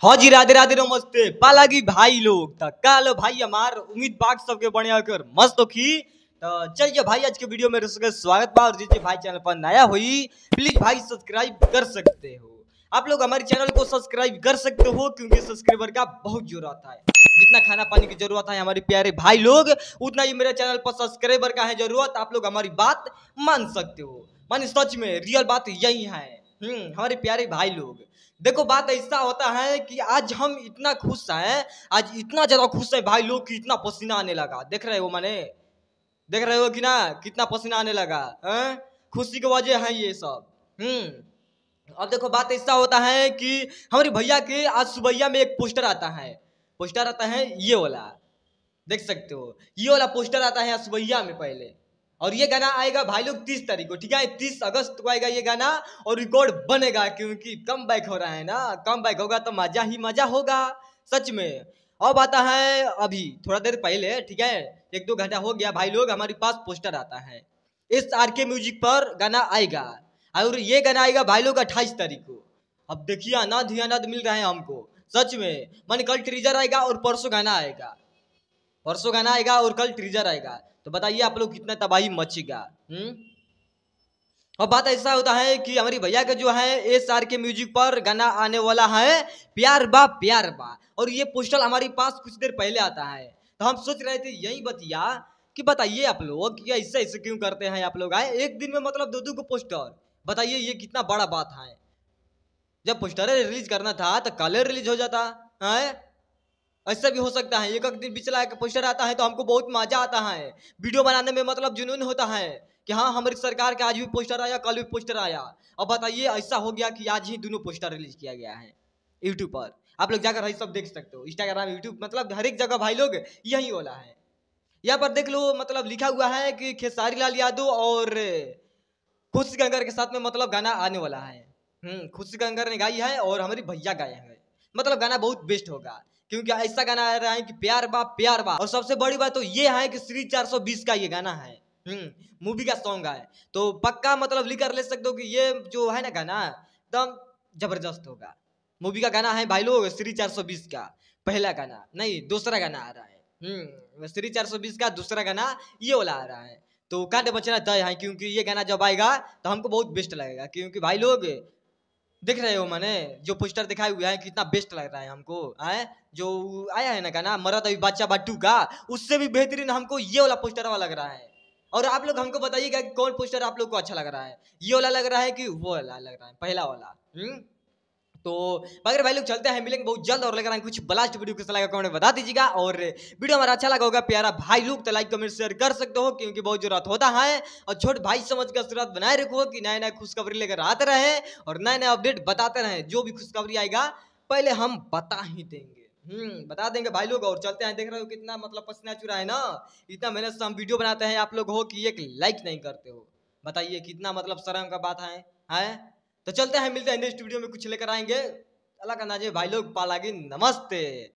हाँ जी, राधे राधे नमस्ते पालागी भाई लोग तक कालो भाई हमार उम्मीद बाग सबके बढ़िया कर मस्त होखी। तो चलिए भाई आज के वीडियो में स्वागत बा और जिसे भाई चैनल पर नया हुई प्लीज भाई सब्सक्राइब कर सकते हो। आप लोग हमारे चैनल को सब्सक्राइब कर सकते हो क्योंकि सब्सक्राइबर का बहुत जरूरत है। जितना खाना पानी की जरूरत है हमारे प्यारे भाई लोग उतना ही मेरे चैनल पर सब्सक्राइबर का है जरूरत। आप लोग हमारी बात मान सकते हो, मान सच में रियल बात यही है। हमारे प्यारे भाई लोग देखो बात ऐसा होता है कि आज हम इतना खुश हैं, आज इतना ज्यादा खुश है भाई लोग कि इतना पसीना आने लगा। देख रहे हो माने, देख रहे हो कि ना कितना पसीना आने लगा हैं? खुशी की वजह है ये सब। अब देखो बात ऐसा होता है कि हमारे भैया के आज सुबैया में एक पोस्टर आता है, पोस्टर आता है ये वाला, देख सकते हो ये वाला पोस्टर आता है सुबैया में पहले। और ये गाना आएगा भाई लोग 30 तारीख को, ठीक है 30 अगस्त को आएगा ये गाना और रिकॉर्ड बनेगा क्योंकि कम बैक हो रहा है ना, कम बैक होगा तो मजा ही मजा होगा सच में। अब आता है अभी थोड़ा देर पहले, ठीक है 1-2 घंटा हो गया भाई लोग हमारे पास पोस्टर आता है इस आर के म्यूजिक पर गाना आएगा और ये गाना आएगा भाई लोग 28 तारीख को। अब देखिए आनंद ही आनंद मिल रहा है हमको सच में। मन कल ट्रीजर आएगा और परसों गाना आएगा, परसों गाना आएगा और कल ट्रीजर आएगा। तो बताइए आप लोग कितना तबाही मचेगा। और बात ऐसा होता है कि हमारी भैया का जो है एस आर के म्यूजिक पर गाना आने वाला है प्यार बा प्यार बा, और ये पोस्टर हमारे पास कुछ देर पहले आता है। तो हम सोच रहे थे यही बतिया कि बताइए आप लोग कि ऐसे ऐसे क्यों करते हैं आप लोग। आए एक दिन में मतलब 2-2 को पोस्टर, बताइए ये कितना बड़ा बात है। जब पोस्टर रिलीज करना था तो कल रिलीज हो जाता है। ऐसा भी हो सकता है एक दिन पिछला एक पोस्टर आता है तो हमको बहुत मजा आता है, वीडियो बनाने में मतलब जुनून होता है कि हाँ हमारी सरकार का आज भी पोस्टर आया कल भी पोस्टर आया। अब बताइए ऐसा हो गया कि आज ही दोनों पोस्टर रिलीज किया गया है यूट्यूब पर। आप लोग जाकर सब देख सकते हो, इंस्टाग्राम यूट्यूब मतलब हर एक जगह भाई लोग यही वाला है। यहाँ पर देख लो मतलब लिखा हुआ है कि खेसारी लाल यादव और खुशी कंकर के साथ में मतलब गाना आने वाला है। खुशी कंकर ने गाई है और हमारी भैया गाए हैं, मतलब गाना बहुत बेस्ट होगा क्योंकि ऐसा गाना आ रहा है कि प्यार बा। और सबसे बड़ी बात तो ये है कि श्री 420 का ये गाना है, मूवी का सॉन्ग है। तो पक्का मतलब लिख कर ले सकते हो कि ये जो है ना गाना एकदम जबरदस्त होगा। मूवी का गाना है भाई लोग श्री 420 का पहला गाना नहीं दूसरा गाना आ रहा है। श्री 420 का दूसरा गाना ये वाला आ रहा है। तो कांटे बचना तय है क्योंकि ये गाना जब आएगा तो हमको बहुत बेस्ट लगेगा क्योंकि भाई लोग देख रहे हो मैंने जो पोस्टर दिखाए हुए हैं कितना बेस्ट लग रहा है हमको है। जो आया है ना गाना मरद अभी बच्चा बाटू का, उससे भी बेहतरीन हमको ये वाला पोस्टर वाला लग रहा है। और आप लोग हमको बताइएगा कि कौन पोस्टर आप लोग को अच्छा लग रहा है, ये वाला लग रहा है कि वो वाला लग रहा है पहला वाला। तो अगर भाई लोग चलते हैं मिलेंगे बहुत जल्द और लग रहा है कुछ ब्लास्ट वीडियो कैसा लगा कमेंट में बता दीजिएगा। और वीडियो हमारा अच्छा लगा होगा प्यारा भाई लोग तो लाइक कमेंट शेयर कर सकते हो क्योंकि बहुत जरूरत होता है। और छोट भाई समझ कर आशीर्वाद बनाए रखो कि नए नए खुशखबरी लेकर आते रहे और नए नए अपडेट बताते रहे। जो भी खुशखबरी आएगा पहले हम बता ही देंगे, बता देंगे भाई लोग। और चलते हैं, देख रहे हो कितना मतलब पसीना चुरा है ना, इतना मेहनत से हम वीडियो बनाते हैं आप लोग हो कि एक लाइक नहीं करते हो, बताइए कितना मतलब शर्म का बात है। तो चलते हैं मिलते हैं नेक्स्ट वीडियो में कुछ लेकर आएंगे। अल्लाह का नाजे भाई लोग पालागी नमस्ते।